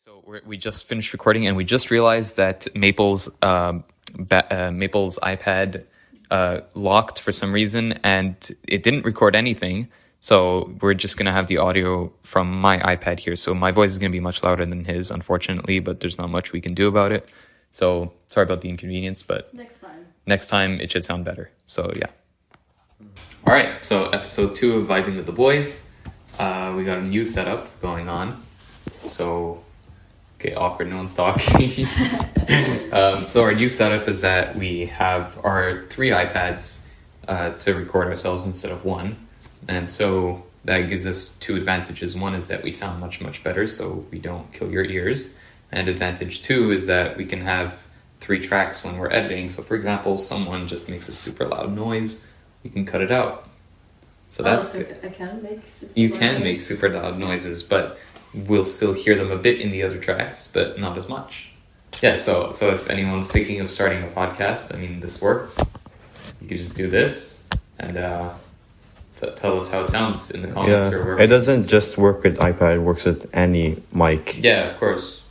So we just finished recording, and we just realized that Maple's iPad locked for some reason, and it didn't record anything. So we're just gonna have the audio from my iPad here. So my voice is gonna be much louder than his, unfortunately, but there's not much we can do about it. So sorry about the inconvenience, but next time it should sound better. So yeah. All right. So episode 2 of Vibing with the Boys. We got a new setup going on. So. Okay, awkward, no one's talking. So our new setup is that we have our 3 iPads to record ourselves instead of 1. And so that gives us 2 advantages. One is that we sound much, much better, so we don't kill your ears. And advantage 2 is that we can have 3 tracks when we're editing. So for example, someone just makes a super loud noise, we can cut it out. So that's good. I can make super You loud can noise. make super loud noises, but we'll still hear them a bit in the other tracks, but not as much. Yeah, so if anyone's thinking of starting a podcast, I mean, this works. You could just do this and tell us how it sounds in the comments or wherever. It doesn't just work with iPad, it works with any mic. Yeah, of course.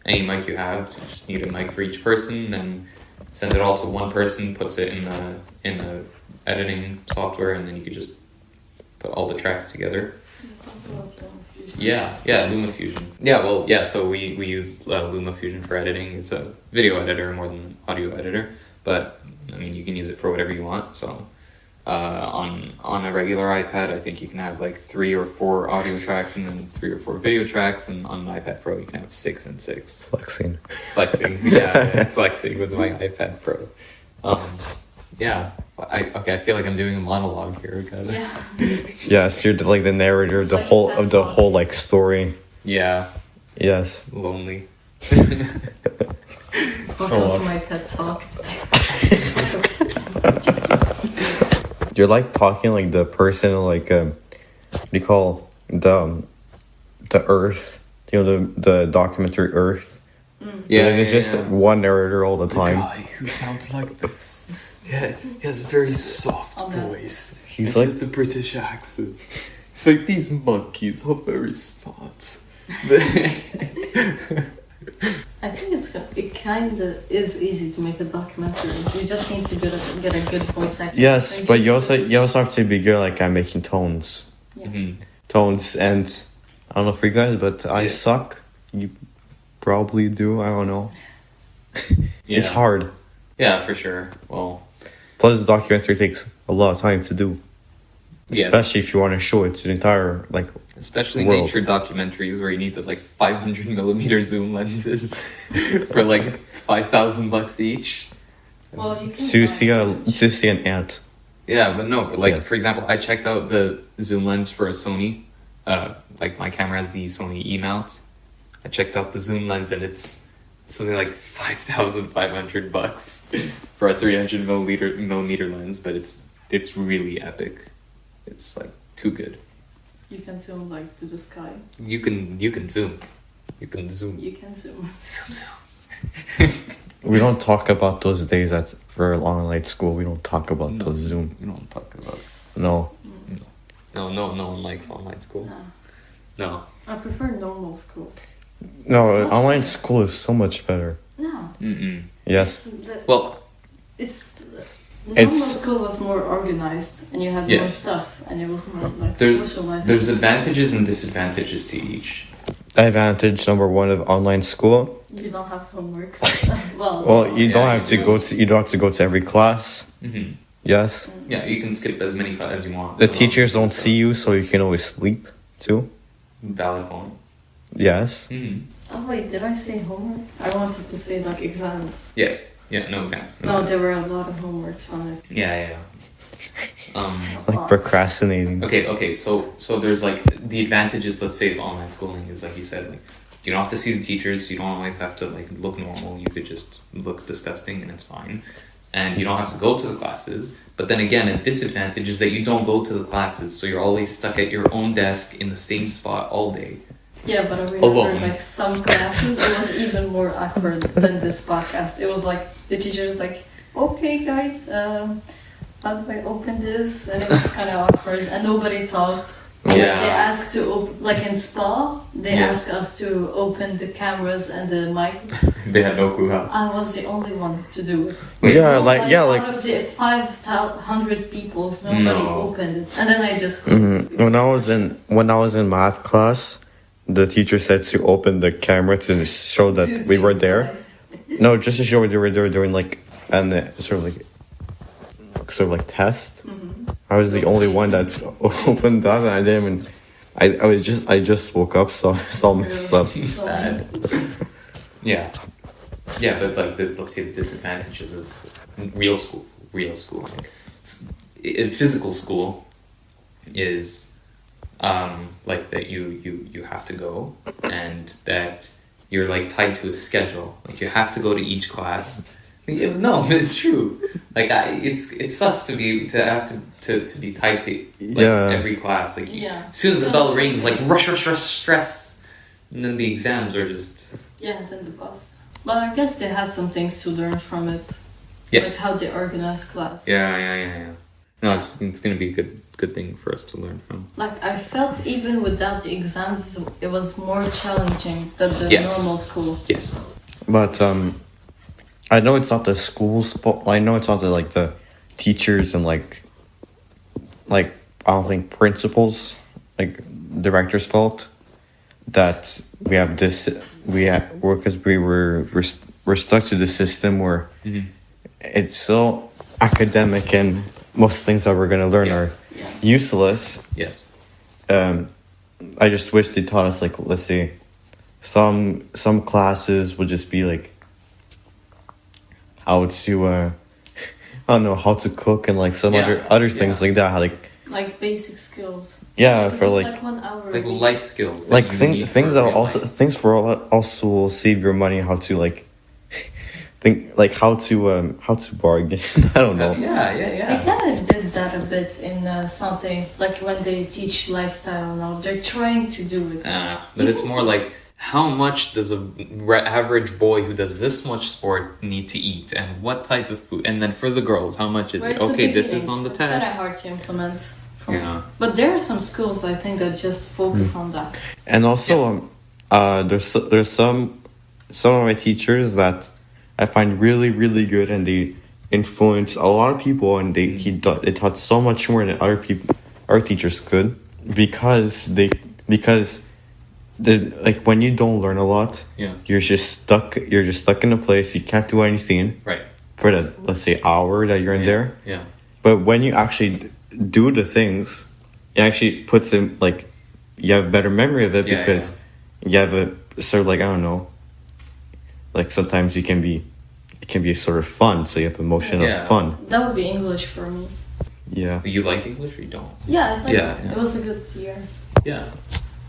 Any mic you have, you just need a mic for each person, then send it all to one person, puts it in the editing software, and then you could just put all the tracks together. Yeah, LumaFusion. So we use LumaFusion for editing. It's a video editor more than an audio editor, but I mean, you can use it for whatever you want. So on a regular iPad, I think you can have like 3 or 4 audio tracks and then 3 or 4 video tracks, and on an iPad Pro you can have 6 and 6. Flexing, flexing with my iPad Pro. I feel like I'm doing a monologue here. Yes, you're like the narrator of the whole like story. Yeah. Yes. Lonely. Welcome to my TED Talk. You're like talking like the person like what do you call the Earth? You know the documentary Earth. Yeah, it's just one narrator all the time. Guy who sounds like this. Yeah, he has a very soft voice. He's like like has the British accent. It's like these monkeys are very smart. I think it kind of is easy to make a documentary. You just need to get a good voice actor. yes, but you also have to be good like at making tones. Yeah. Mm-hmm. Tones, and I don't know for you guys, but I suck. You probably do. I don't know. It's hard. Yeah, for sure. Well, plus the documentary takes a lot of time to do, especially if you want to show it to the entire especially world. nature documentaries where you need the 500mm zoom lenses for $5,000 each. Well, you can to see an ant. Yeah, but no, Yes. for example, I checked out the zoom lens for a Sony. My camera has the Sony E mount. I checked out the zoom lens, and it's something like $5,500 for a 300mm lens, but it's really epic. It's too good. You can zoom to the sky. You can zoom. You can zoom. You can zoom. Zoom. We don't talk about those days for online school. We don't talk about those Zoom. We don't talk about it. No. No one likes online school. No. I prefer normal school. No, It's much online better. school is so much better. No. Yes. Well, Normal school was more organized, and you had more stuff, and it was more socializing. there's advantages and disadvantages to each. Advantage number 1 of online school. You don't have homeworks. Well, you don't have to go to every class. Mm-hmm. Yes. Yeah, you can skip as many classes as you want. The teachers don't see you, so you can always sleep too. Valid point. Yes. Mm-hmm. Oh wait, did I say homework? I wanted to say exams. Yes. Yeah. No exams. No, there were a lot of homeworks on it. Yeah. Like procrastinating. Okay. So there's the advantages. Let's say of online schooling is like you said, you don't have to see the teachers. You don't always have to look normal. You could just look disgusting, and it's fine. And you don't have to go to the classes. But then again, a disadvantage is that you don't go to the classes, so you're always stuck at your own desk in the same spot all day. Yeah, but I remember Alone. Some classes it was even more awkward than this podcast. It was the teacher's okay guys, how do I open this? And it was kind of awkward, and nobody talked. Like Yeah. they ask to like in spa, they Yeah. ask us to open the cameras and the mic. They had no clue how. I was the only one to do it. Yeah, Nobody like out of the 500 peoples, nobody No. opened it, and then I just closed it. when I was in math class, the teacher said to open the camera to show that To we see were there. why. No, just to show we were there doing like an sort of like test. I was the only one that opened that, and I didn't even. I just woke up, so it's all messed up. Sad. Yeah. Yeah, but like let's say the disadvantages of real school. Like, in physical school is like that you have to go, and that you're like tied to a schedule. Like you have to go to each class. No, it's true. Like it sucks to have to be tied to like every class. Like Yeah. as soon as the bell rings, like rush, stress, and then the exams are just Yeah, then the bus. But I guess they have some things to learn from it. yes. Like how they organize class. Yeah. No, it's gonna be a good thing for us to learn from. Like I felt even without the exams, it was more challenging than the Yes. normal school. Yes. But I know it's not the school's fault. I know it's not the teachers and like I don't think principals, like directors' fault that we have this. Because we're stuck to the system where it's so academic and most things that we're gonna learn Yeah. are useless. Yes. I just wish they taught us like, let's say, some classes would just be like how to I don't know, how to cook and like some Yeah. other things Yeah. like that. How Like basic skills. Yeah, Like, for like 1 hour. Like a week. life skills. like that you need things for that real also life. things for also will save your money. How to like think like how to bargain. I don't know. Yeah. They kind of did that a bit in something like when they teach lifestyle now. They're trying to do it. But it's more like how much does a average boy who does this much sport need to eat, and what type of food, and then for the girls, how much is Where it? it's the Okay, this beginning. is on the It's test. kind of hard to implement. Yeah. But there are some schools I think that just focus on that. And also, there's some of my teachers that I find really really good, and they influence a lot of people, and they taught so much more than other teachers could because like when you don't learn a lot, Yeah. you're just stuck in a place. You can't do anything Right. for the, let's say, hour that you're in there. Yeah. But when you actually do the things, it actually puts in like you have better memory of it Yeah, because you have a sort of like, I don't know, like sometimes it can be sort of fun, so you have emotion Yeah. of fun. That would be English for me. Yeah. You liked English or you don't? Yeah, I think Yeah. it was a good year. Yeah.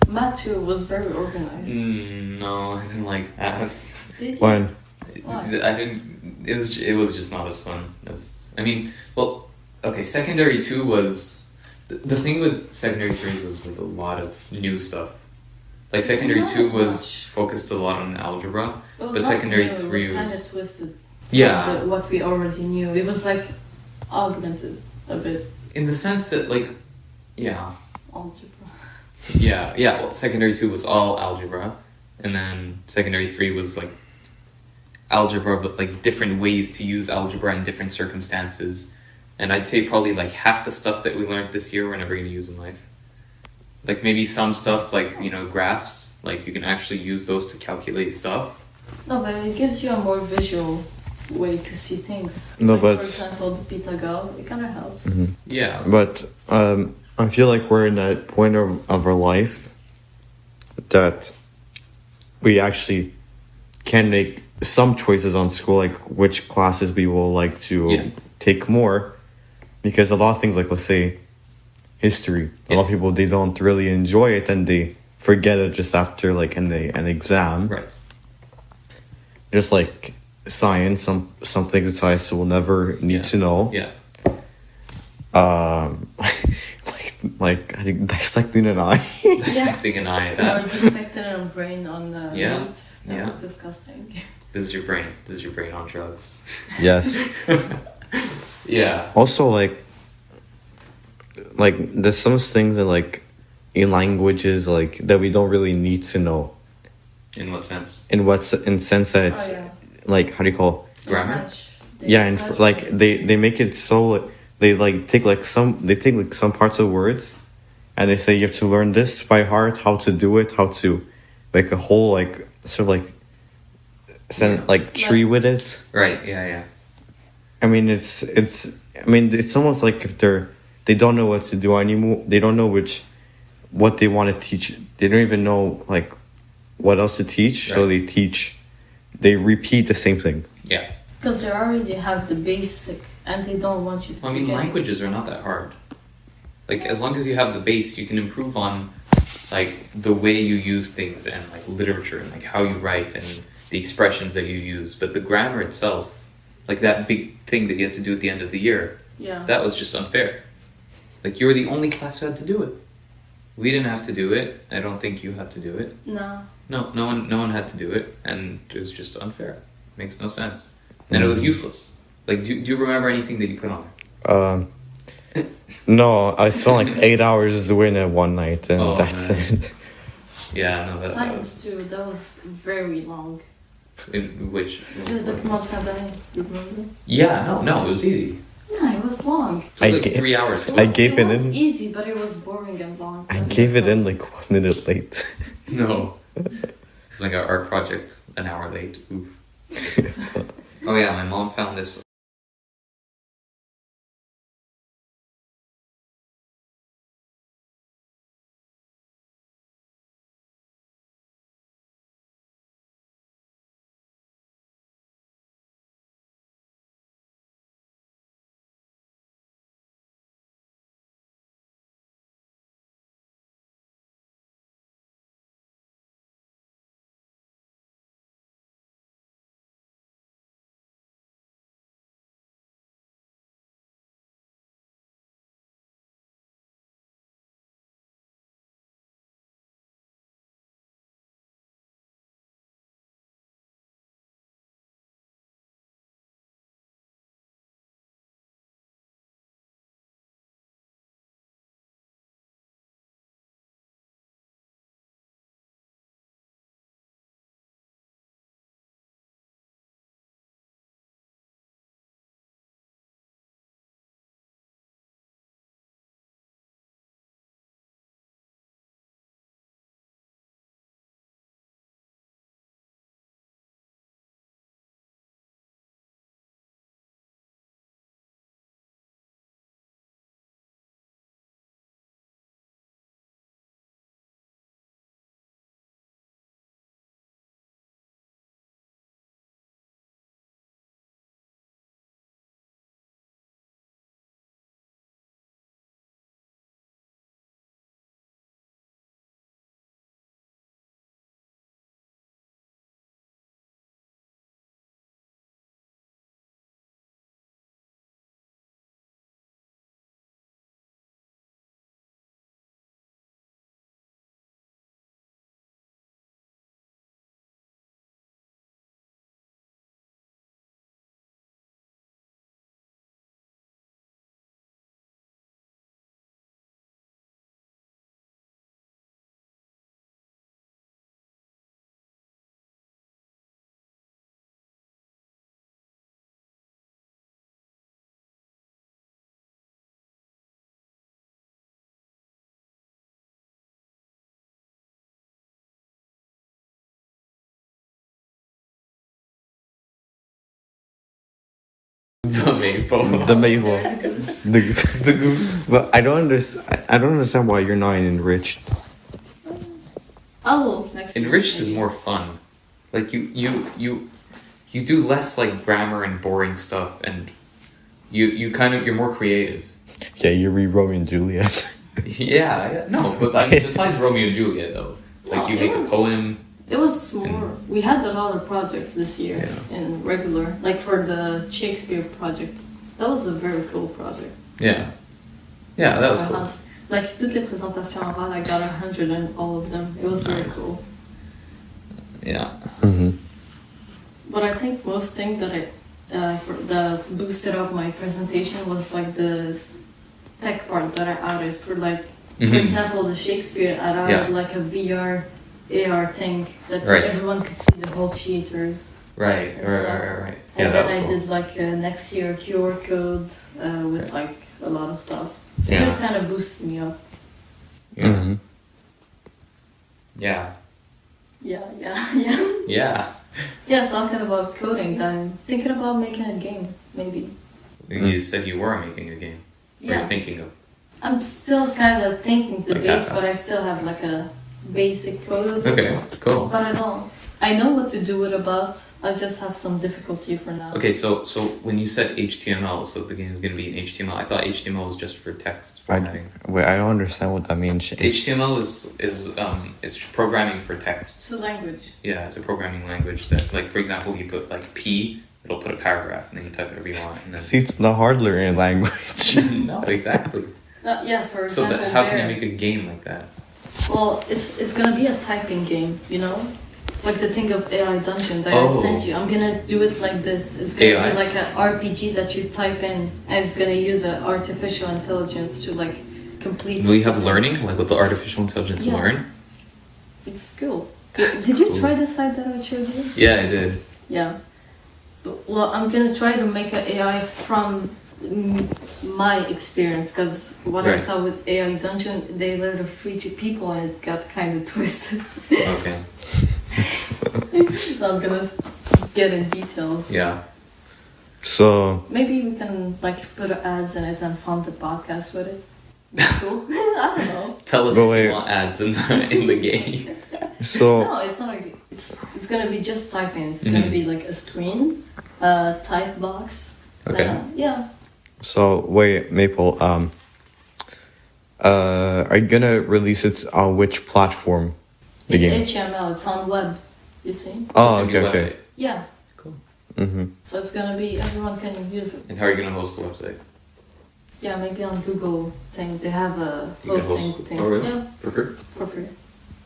Math too was very organized. No, I didn't like math. Did you? When Why? I didn't. It was just not as fun as. I mean, well, okay. Secondary 2 was the thing with secondary 3 was like a lot of new stuff. Like secondary Not 2 as was much. focused a lot on algebra, It was but not secondary new, 3 it was kind was of twisted. yeah. From what we already knew. It was like augmented a bit. In the sense that like, yeah. Algebra. Yeah. Well, secondary 2 was all algebra, and then secondary 3 was like algebra, but like different ways to use algebra in different circumstances. And I'd say probably like half the stuff that we learned this year we're never going to use in life. Like maybe some stuff like, graphs, like you can actually use those to calculate stuff. No, but it gives you a more visual way to see things. No, like, but- for example, the Pythagore, it kind of helps. Yeah. But I feel like we're in that point of our life that we actually can make some choices on school, like which classes we will like to take more, because a lot of things, like let's say history, a lot of people, they don't really enjoy it and they forget it just after like an exam. Right. Just like science, some things in science we'll never need to know. Yeah. like I think dissecting an eye. Dissecting an eye. Or That, dissected a brain on Yeah, meat. That yeah. was disgusting. this is your brain. This is your brain on drugs. Yes. Yeah. Also, like there's some things that like in languages like that we don't really need to know. In what sense? In sense that it's like, how do you call it? Grammar? And like they make it so they take some parts of words, and they say you have to learn this by heart, how to do it, how to make a whole like sort of like tree with it. Right. Yeah. I mean it's almost like if they don't know what to do anymore. They don't know what they want to teach. They don't even know like what else to teach. Right. So they repeat the same thing. Yeah. Because they already have the basic, and they don't want you to. Well, I mean, languages are not that hard. Like, as long as you have the base, you can improve on, like, the way you use things and, like, literature and, like, how you write and the expressions that you use. But the grammar itself, like, that big thing that you have to do at the end of the year, that was just unfair. Like, you were the only class who had to do it. We didn't have to do it. I don't think you had to do it. No. No one had to do it, and it was just unfair. It makes no sense. And it was useless. Like, do you remember anything that you put on there? No, I spent like 8 hours doing it one night, and that's it. Yeah, no. Science too. That was very long. In which? The document d'année, remember? Yeah, no, it was easy. No, it was long. It took like 3 hours. It was easy, but it was boring and long. I gave it in like 1 minute late. No. It's like our art project, an hour late. Oof. Oh yeah, my mom found this. The maple. The maple. The goose. But I don't understand why you're not enriched. Oh, next. Enriched is more fun. Like you do less like grammar and boring stuff, and you're more creative. Yeah, you read Romeo and Juliet. Yeah, no, but I mean, besides Romeo and Juliet though, like you make a poem. It was more. We had a lot of projects this year in regular, like for the Shakespeare project. That was a very cool project. Yeah, that was cool. Like toutes les présentations orales, I got 100 in all of them. It was very cool. Yeah. Mm-hmm. But I think most thing that boosted up my presentation was like the tech part that I added for like Mhm. For example, the Shakespeare ad, I Yeah. had like a VR, AR thing that Right. everyone could see the whole theaters. Right. And stuff. Right. Yeah, And that then was I cool. did like next year QR code with like a lot of stuff. It Yeah. just kind of boosted me up. Yeah. Mhm. Yeah. Yeah. Yeah. Yeah, talking about coding, I'm thinking about making a game, maybe. You said you were making a game. Or Yeah. you're thinking of. I'm still kind of thinking the Like base, that. but I still have like a basic code of it. Okay. Cool. But I don't. I know what to do it about. I just have some difficulty for now. Okay. So when you said HTML, so the game is going to be in HTML. I thought HTML was just for text I formatting. don't understand what that means. HTML is it's programming for text. It's a language. Yeah, it's a programming language that, like, for example, you put like P, it'll put a paragraph, and then you type whatever you want, and then. See, it's not hard learning language. No, exactly. Yeah, for So example, how can you Bear. make a game like that? Well, it's gonna be a typing game, you know? Like the thing of AI Dungeon that Oh. I sent you. I'm gonna do it like this. It's gonna AI. be like an RPG that you type in, and it's gonna use an artificial intelligence to like complete. Will you have learning, like with the artificial intelligence Yeah. learn? It's cool. That's Did you cool. try the site that I showed you? Yeah, I did. Yeah. Well, I'm gonna try to make an AI from my experience, because what I Right. saw with AI Dungeon, they let it free to people and it got kind of twisted. Okay. Not gonna get in details. Yeah. So Maybe we can like put ads in it and fund the podcast with it. Cool. I don't know. Tell us But if wait. you want ads in the game. so No, it's not. It's gonna be just typing. It's gonna Mhm. be like a screen, a type box. Okay. Yeah. so wait, Maple. Are you gonna release it on which platform? The It's game. HTML. It's on web. You see? Oh, It's your okay. website. Yeah. Cool. Mm-hmm. So it's gonna be everyone can use it. And how are you gonna host the website? Yeah, maybe on Google thing they have a You can hosting host- thing. oh, really? Yeah, For free? for free.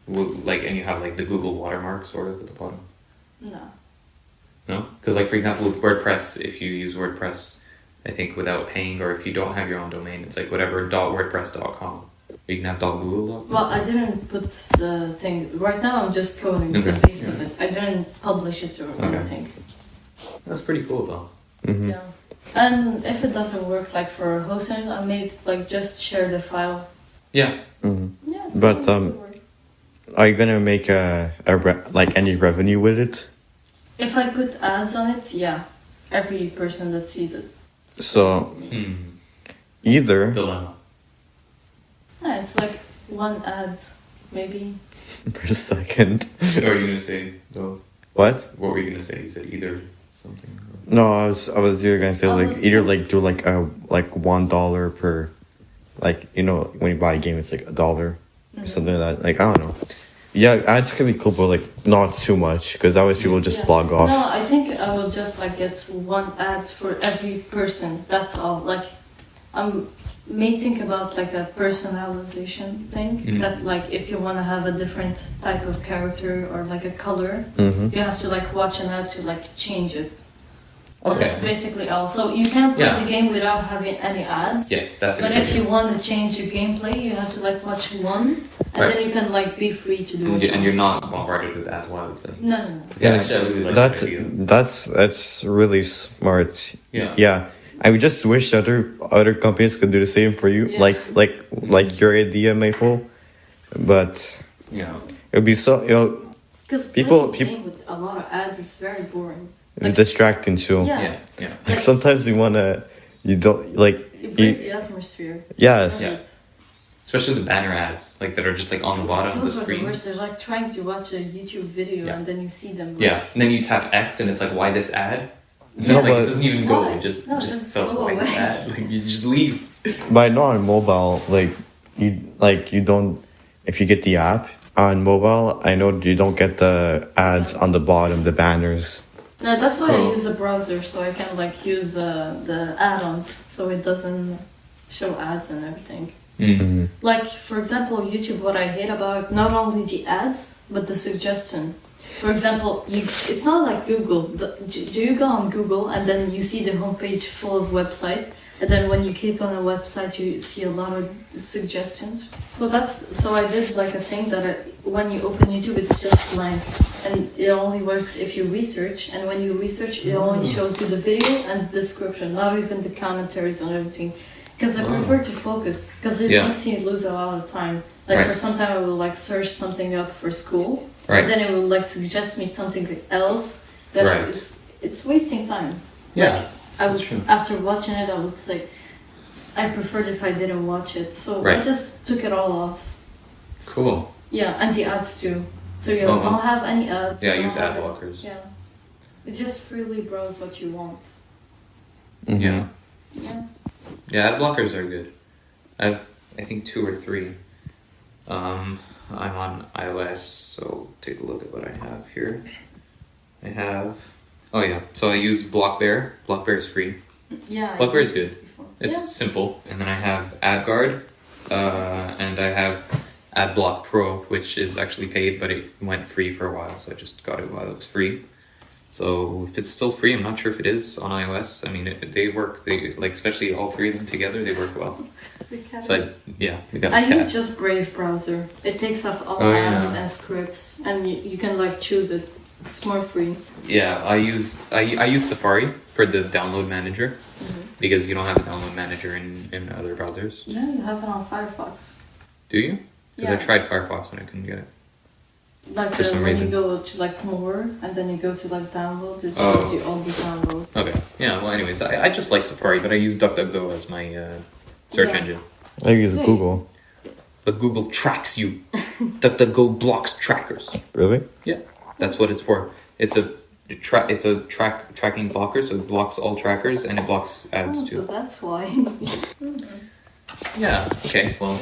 Like, and you have like the Google watermark sort of at the bottom. No. No, because like for example with WordPress, if you use WordPress, I think without paying, or if you don't have your own domain, it's like whatever .wordpress.com. You can have .google.com. Well, I didn't put the thing. Right now, I'm just coding Okay. the base of it. I didn't publish it or Okay. anything. That's pretty cool though. Mm-hmm. Yeah. And if it doesn't work, like for hosting, I may like just share the file. Yeah. Mm-hmm. Yeah. It's But, supposed to work. Are you gonna make like any revenue with it? If I put ads on it, yeah, every person that sees it. So Hmm. either Dilemma. Yeah, it's like one ad, maybe. per second. What were you gonna say though? What? What were you gonna say? You said either something. Or... No, I was either gonna say I like was either think- like do like $1 per, like, you know, when you buy a game it's like $1 or something like that. Like, I don't know. Yeah, ads can be cool, but like not too much because always people just Yeah. log off. No, I think I will just like get one ad for every person. That's all. Like, may think about like a personalization thing. Mhm. That like if you want to have a different type of character or like a color, Mm-hmm. you have to like watch an ad to like change it. And Okay. that's basically all. So you can't play Yeah. the game without having any ads. Yes, that's a But good if idea. you want to change your gameplay, you have to like watch one, and Right. then you can like be free to do And, what you, you and want. you're not bombarded with ads while you play. No, no, no. Yeah, actually, I really like That's that idea. that's really smart. Yeah. Yeah. I would just wish other companies could do the same for you, Yeah. like your idea, Maple. But Yeah. it would be so, you know, Because People- playing with a lot of ads is very boring. distracting too. Yeah. Yeah. Yeah. Like sometimes you don't like It breaks the atmosphere. yes. Yeah. Especially the banner ads, like that are just like on the bottom of the Those are the screen. worst. They're like trying to watch a YouTube video Yeah. and then you see them. Like, Yeah, and then you tap X and it's like, why this ad? Yeah. No, Like but- it doesn't even go. Why? It just No, just just says go why this away. ad. Like you just leave. But I know on mobile, you don't, if you get the app on mobile, I know you don't get the ads on the bottom, the banners. No, that's why Oh. I use a browser so I can like use the add-ons so it doesn't show ads and everything. Mm-hmm. Like for example, YouTube. What I hate about not only the ads but the suggestion. For example, it's not like Google. Do you go on Google and then you see the homepage full of website, And then when you click on a website, you see a lot of suggestions. So I did like a thing that when you open YouTube, it's just blank, and it only works if you research. And when you research, it only shows you the video and description, not even the commentaries on everything. Because I prefer to focus, because it makes you lose a lot of time. Like for some time, I will like search something up for school, and then it will like suggest me something else. That it's wasting time. Yeah. Like, I would after watching it, I would say I preferred if I didn't watch it. So I just took it all off. Cool. Yeah, and the ads too. So you don't have any ads. Yeah, I use ad blockers. Yeah. It just freely browse what you want. Mm-hmm. Yeah. Yeah. Yeah, ad blockers are good. I think 2 or 3. I'm on iOS, so take a look at what I have here. I have... Oh yeah, so I use Blockbear. Blockbear is free. Yeah. Blockbear is good. It's simple. And then I have AdGuard, and I have AdBlock Pro, which is actually paid, but it went free for a while, so I just got it while it was free. So if it's still free, I'm not sure if it is on iOS. I mean, they work. They like, especially all 3 of them together, they work well. So we got. I use just Brave browser. It takes off all ads and scripts, and you can like choose it. It's more free. Yeah, I use Safari for the download manager, because you don't have a download manager in other browsers. Yeah, you have it on Firefox. Do you? Because I tried Firefox and I couldn't get it. Like when you go to like more and then you go to like download, it shows you all the download. Okay. Yeah. Well, anyways, I just like Safari, but I use DuckDuckGo as my search engine. I use Google. But Google tracks you. DuckDuckGo blocks trackers. Really? Yeah. That's what it's for. It's a tracking blocker, so it blocks all trackers and it blocks ads too. So that's why. Yeah. Okay. Well,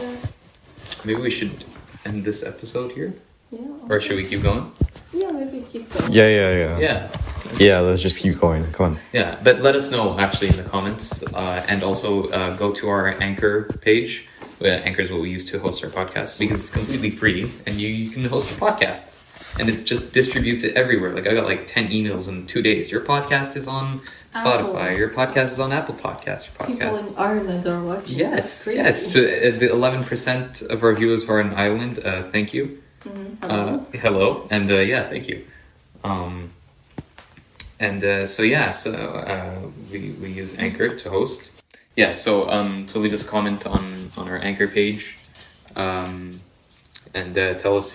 maybe we should end this episode here. Yeah. Or should we keep going? Yeah, maybe keep going. Yeah. Yeah, let's just keep going. Come on. Yeah, but let us know actually in the comments, and also go to our Anchor page. Anchor is what we use to host our podcast, because it's completely free and you can host a podcast. And it just distributes it everywhere. Like I got like 10 emails in 2 days. Your podcast is on Spotify. Your podcast is on Apple Podcasts. Your podcast. People in Ireland are watching. Yes. To the 11% of our viewers are in Ireland. Thank you. Hello. And thank you. So we use Anchor to host. Yeah. So leave us a comment on our Anchor page, and tell us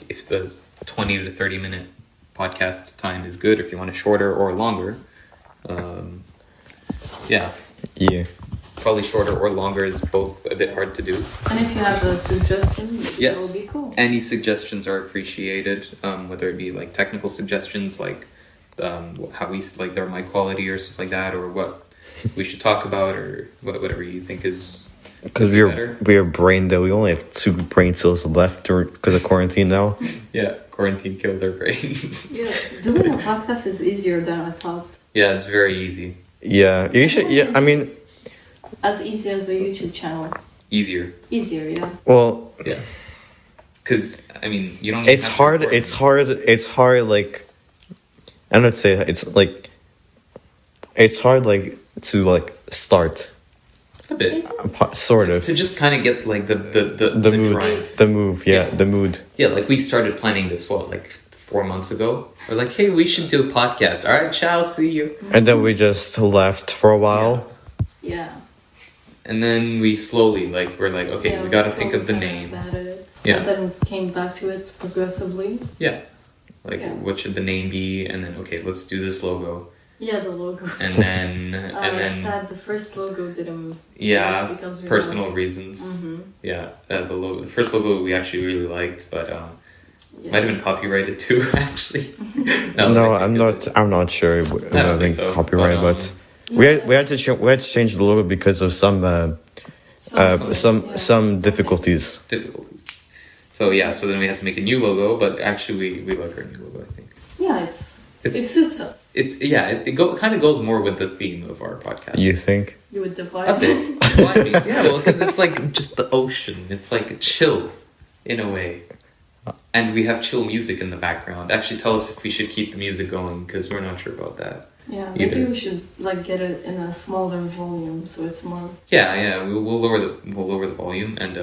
if the 20 to 30 minute podcast time is good, if you want it shorter or longer. Yeah. Probably shorter or longer is both a bit hard to do. And if you have a suggestion, that would be cool. Any suggestions are appreciated, whether it be like technical suggestions, like how we like their mic quality or stuff like that, or what we should talk about, or whatever you think is. Because we are brain dead. We only have 2 brain cells left because of quarantine now. Yeah, quarantine killed our brains. Yeah, doing a podcast is easier than I thought. Yeah, it's very easy. Yeah, you should. Yeah, I mean, as easy as a YouTube channel. Easier, yeah. Well, yeah. Because I mean, you don't. It's hard. It's hard. Like, I'm not say it's like. It's hard, like to start. A bit, sort of. To just kind of get like the mood, drive. the move, the mood. Yeah, like we started planning this 4 months ago. We're like, hey, we should do a podcast. All right, ciao, see you. And then we just left for a while. Yeah. And then we slowly we're like, okay, we got to think of the name. Yeah. And then came back to it progressively. Yeah. What should the name be? And then okay, let's do this logo. Yeah, the logo. And then it's sad the first logo didn't. Yeah, because we personal reasons. Mm-hmm. Yeah, the first logo we actually really liked, but might have been copyrighted too. Actually, no, I'm not sure. I don't think so. Copyrighted, but we had to change the logo because of some difficulties. So so then we had to make a new logo, but actually we like our new logo. I think. Yeah, it suits us. It kind of goes more with the theme of our podcast. You think? You would divide a bit. Yeah, well, because it's like just the ocean. It's like chill, in a way, And we have chill music in the background. Actually, tell us if we should keep the music going, because we're not sure about that. Yeah, maybe we should like get it in a smaller volume so it's more. Yeah. We'll lower the volume and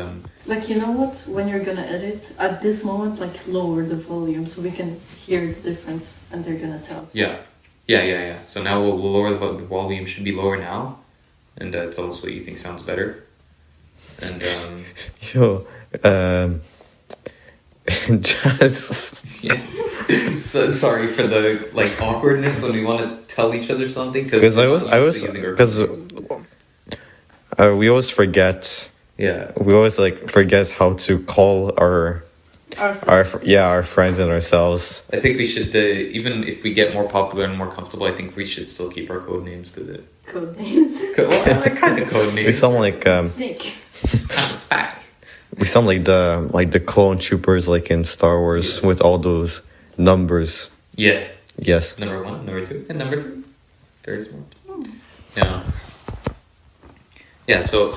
Like, you know what? When you're gonna edit, at this moment, like lower the volume so we can hear the difference, and they're gonna tell us. Yeah. So now we'll lower the volume. Should be lower now, and tell us what you think sounds better. And Yo, just yes. So sorry for the like awkwardness when we want to tell each other something, because we always forget. Yeah. We always like forget how to call our friends and ourselves. I think we should, even if we get more popular and more comfortable, I think we should still keep our code names, because it... Code names? Well, kind of code names. We sound like... Snake. I'm a spy. We sound like the clone troopers like in Star Wars with all those numbers. Yeah. Yes. Number 1, number 2, and number 3. Third is more. Yeah. Yeah, so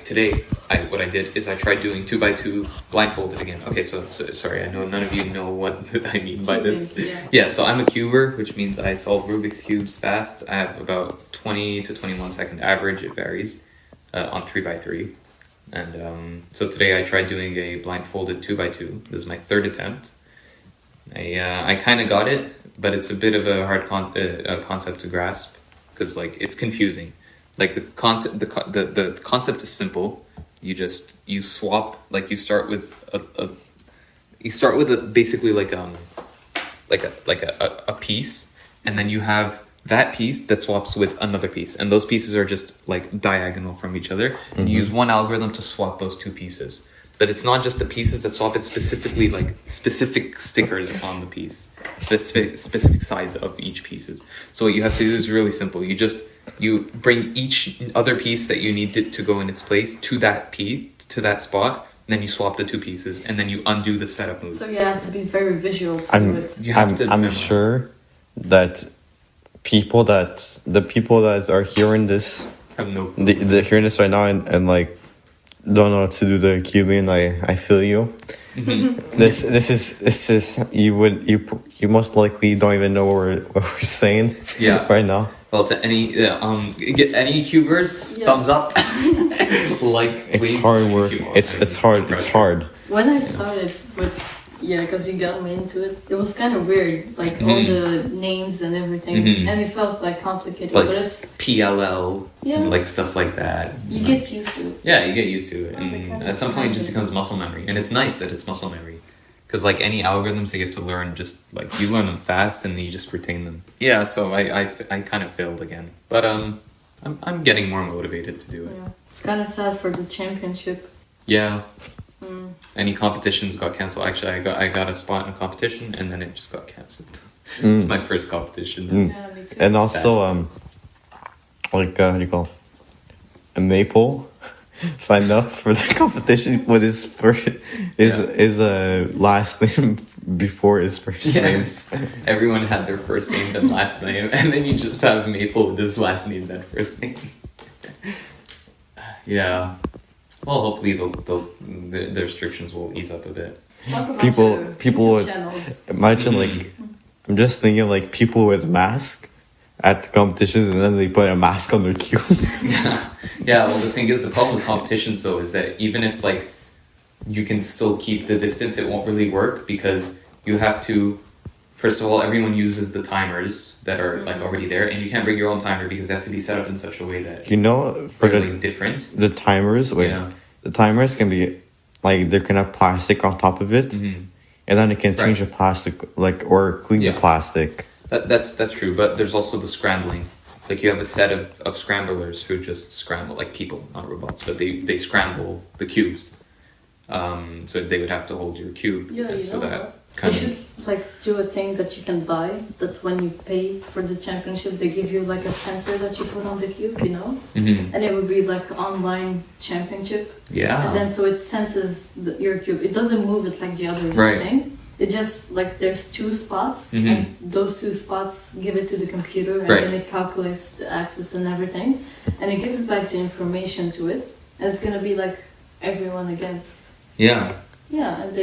today what I did is I tried doing 2x2 blindfolded again. Okay, so sorry, I know none of you know what I mean by this. Yeah, so I'm a cuber, which means I solve Rubik's cubes fast. I have about 20 to 21 second average, it varies, on 3x3. And so today I tried doing a blindfolded 2x2. This is my third attempt. I kind of got it, but it's a bit of a hard concept to grasp, because like it's confusing. Like the concept is simple. You swap, like you start with basically like a piece, and then you have that piece that swaps with another piece, and those pieces are just like diagonal from each other, and you use one algorithm to swap those two pieces. But it's not just the pieces that swap, it's specifically like specific stickers on the piece, specific sides of each pieces. So what you have to do is really simple. You bring each other piece that you need to go in its place to that spot, and then you swap the two pieces, and then you undo the setup move. So you have to be very visual to do it. I'm sure that the people that are hearing this have no clue. They're hearing this right now and like don't know how to do the cubing. I feel you. Mm-hmm. This is you most likely don't even know what we're saying. Right now. Well, to any get any cubers, thumbs up. It's hard work. It's hard. When I started with because you got me into it, it was kind of weird, like all the names and everything, and it felt like complicated. Like but it's PLL, like stuff like that. You get used to it. Yeah, you get used to it, and at some point it just becomes muscle memory, and it's nice that it's muscle memory. Because like any algorithms that you have to learn, just like you learn them fast and you just retain them. Yeah, so I kind of failed again, but I'm getting more motivated to do it. Yeah. It's kind of sad for the championship. Yeah. Any competitions got cancelled. Actually, I got a spot in a competition and then it just got cancelled. It's my first competition. Yeah, me too. And also like how do you call it? A Maple signed up for the competition with his first his last name before his first name. Everyone had their first name and last name, and then you just have Maple with his last name and first name. Yeah. Well, hopefully the restrictions will ease up a bit. People would imagine like I'm just thinking like people with masks at the competitions and then they put a mask on their cube. Yeah, well, the thing is, the problem with competitions though is that even if like you can still keep the distance, it won't really work because you have to. First of all, everyone uses the timers that are like already there, and you can't bring your own timer because they have to be set up in such a way that for they're really different. The timers, the timers can be like they can have plastic on top of it, and then it can change the plastic or clean the plastic. That's true, but there's also the scrambling. Like you have a set of scramblers who just scramble, like people, not robots, but they scramble the cubes. So they would have to hold your cube. Yeah, you so know that you should like do a thing that you can buy, that when you pay for the championship they give you like a sensor that you put on the cube, you know, and it would be like online championship. Yeah. And then so it senses your cube. It doesn't move it like the others thing. It just like there's two spots, and those two spots give it to the computer, and then it calculates the axis and everything, and it gives back the information to it. And it's gonna be like everyone against. Yeah. Yeah, and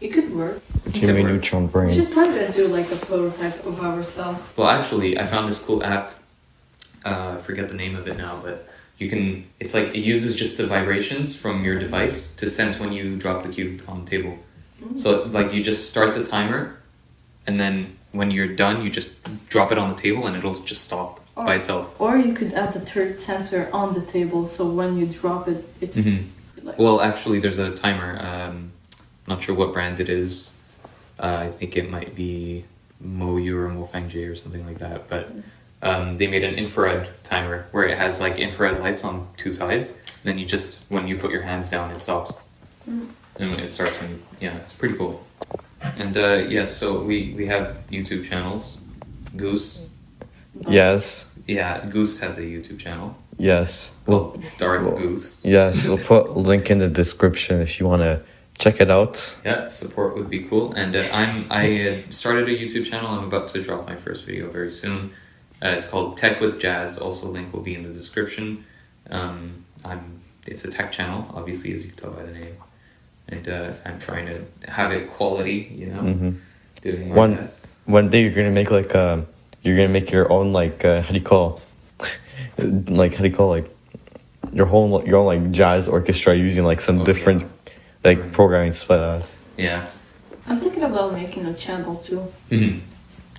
it could work. Jimmy work. Neutron We brain. should probably do like a prototype of ourselves. Well, actually, I found this cool app. I forget the name of it now, but you can. It's like it uses just the vibrations from your device to sense when you drop the cube on the table. So like you just start the timer, and then when you're done, you just drop it on the table, and it'll just stop by itself. Or you could add the third sensor on the table, so when you drop it, it's like, Well, actually, there's a timer. Not sure what brand it is. I think it might be Moyu or Mofeng or something like that. But they made an infrared timer where it has like infrared lights on two sides. And then you just, when you put your hands down, it stops. And it starts when, yeah, it's pretty cool. And yes, so we have YouTube channels. Goose. Yes. Yeah, Goose has a YouTube channel Yes. called Dark Goose. Yes. We'll put a link in the description if you want to check it out. Yeah, support would be cool. And I started a YouTube channel. I'm about to drop my first video very soon. It's called Tech with Jazz. Also, link will be in the description. It's a tech channel, obviously, as you can tell by the name. And I'm trying to have it quality, you know, doing my best. One day you're gonna make like you're gonna make your own like how do you call like your own like jazz orchestra using like some different like programming stuff. Yeah. I'm thinking about making a channel too. Mm-hmm.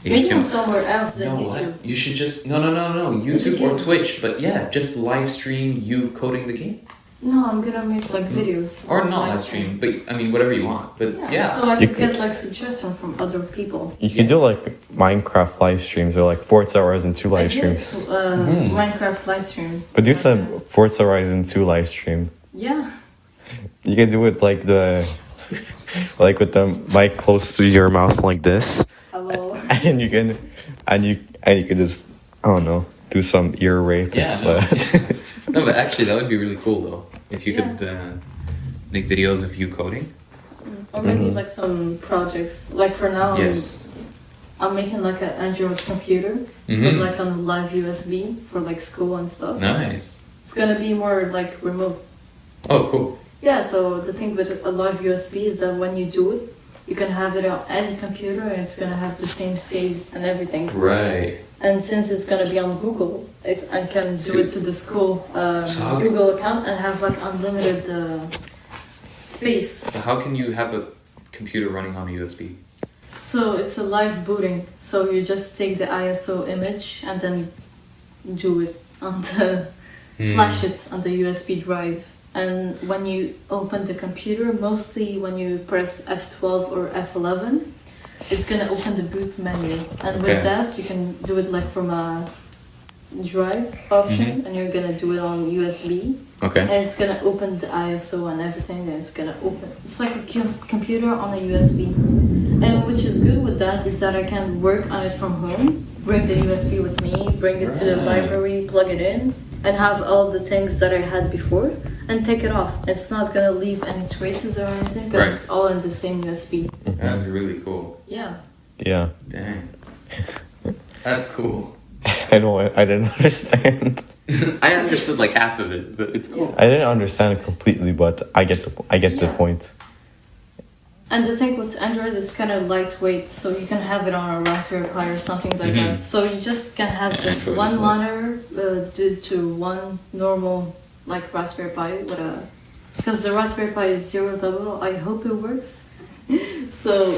Maybe on somewhere else than No, YouTube. what? You should just no YouTube or Twitch, but yeah, just live stream you coding the game. No, I'm gonna make like videos. Or not live stream, but I mean whatever you want. But yeah. So I You could get like suggestions from other people. You can do like Minecraft live streams or like Forza Horizon 2 live I did, streams. Minecraft live stream. But do some Forza Horizon 2 live stream. Yeah. You can do it like like with the mic close to your mouth like this. Hello. And you can just I don't know, do some ear rape and stuff. No, but actually that would be really cool though. If you could make videos of you coding. Or maybe like some projects. Like for now, Yes. I'm making like an Android computer, but like on a live USB for like school and stuff. Nice. It's gonna be more like remote. Oh, cool. Yeah, so the thing with a live USB is that when you do it, you can have it on any computer and it's gonna have the same saves and everything. Right. And since it's gonna be on Google, I can do it to the school So Google account and have like unlimited space. So how can you have a computer running on a USB? So it's a live booting. So you just take the ISO image and then do it on the flash it on the USB drive. And when you open the computer, mostly when you press F12 or F11, it's gonna open the boot menu. And with that, you can do it like from a drive option, and you're gonna do it on USB. Okay. And it's gonna open the ISO and everything. And it's gonna open. It's like a computer on a USB. And which is good with that is that I can work on it from home, bring the USB with me, bring it to the library, plug it in, and have all the things that I had before, and take it off. It's not gonna leave any traces or anything because it's all in the same USB. That's really cool. Yeah. Yeah. Dang. That's cool. I didn't understand. I understood like half of it, but it's cool. I didn't understand it completely, but I get the point. And the thing with Android is kind of lightweight, so you can have it on a Raspberry Pi or something like that. So you just can have just Android one is monitor to one normal like Raspberry Pi with a, because the Raspberry Pi is 0 I hope it works. So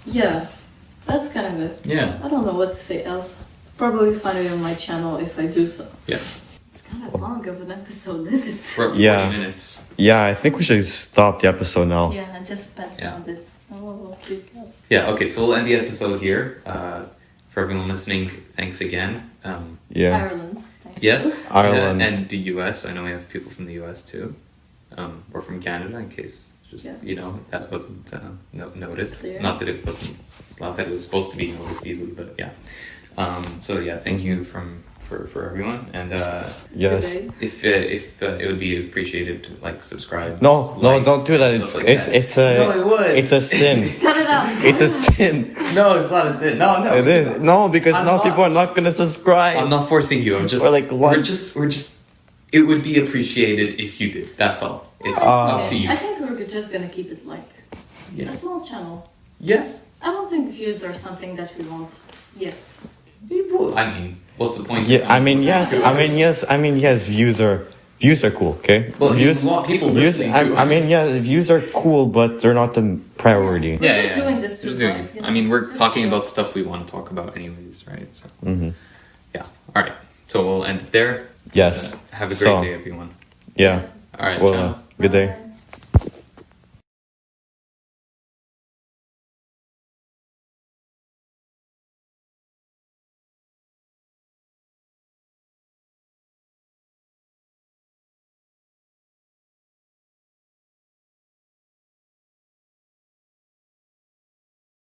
yeah, that's kind of it. Yeah. I don't know what to say else. Probably find it on my channel if I do so. Yeah. It's kind of long of an episode, is it? We're at 40 Yeah. minutes. Yeah, I think we should stop the episode now. Yeah, I just background it. Oh, okay. Yeah, okay, so we'll end the episode here. For everyone listening, thanks again. Yeah. Ireland. Thank you. Yes, Ireland. and the US. I know we have people from the US too, or from Canada in case that wasn't noticed. Clear. Not that it was supposed to be noticed easily, but yeah. So yeah, thank you for everyone, and Yes. Good day. if it would be appreciated to like subscribe. No, likes, don't do that. and It's stuff like that. it's a No, it would. it's a sin. Cut it out. It's a sin. No, it's not a sin. No. It is no because I'm now not- people are not gonna subscribe. I'm not forcing you. I'm just. Or, like, what? We're just. It would be appreciated if you did. That's all. It's up to you. I think we're just gonna keep it like. Yeah. A small channel. Yes. I don't think views are something that we want yet. Well, I mean, what's the point? Yeah, I mean, yes. Views are cool. Okay. Well, views. you want people Views. listening to. I mean, yeah, views are cool, but they're not the priority. We're just doing this to Just doing life, it. you know? I mean, we're Just talking chill. about stuff we want to talk about, anyways, right? So. Yeah. All right. So we'll end it there. Yes. Have a great So, day, everyone. Yeah. All right. Well, ciao. good day. Bye.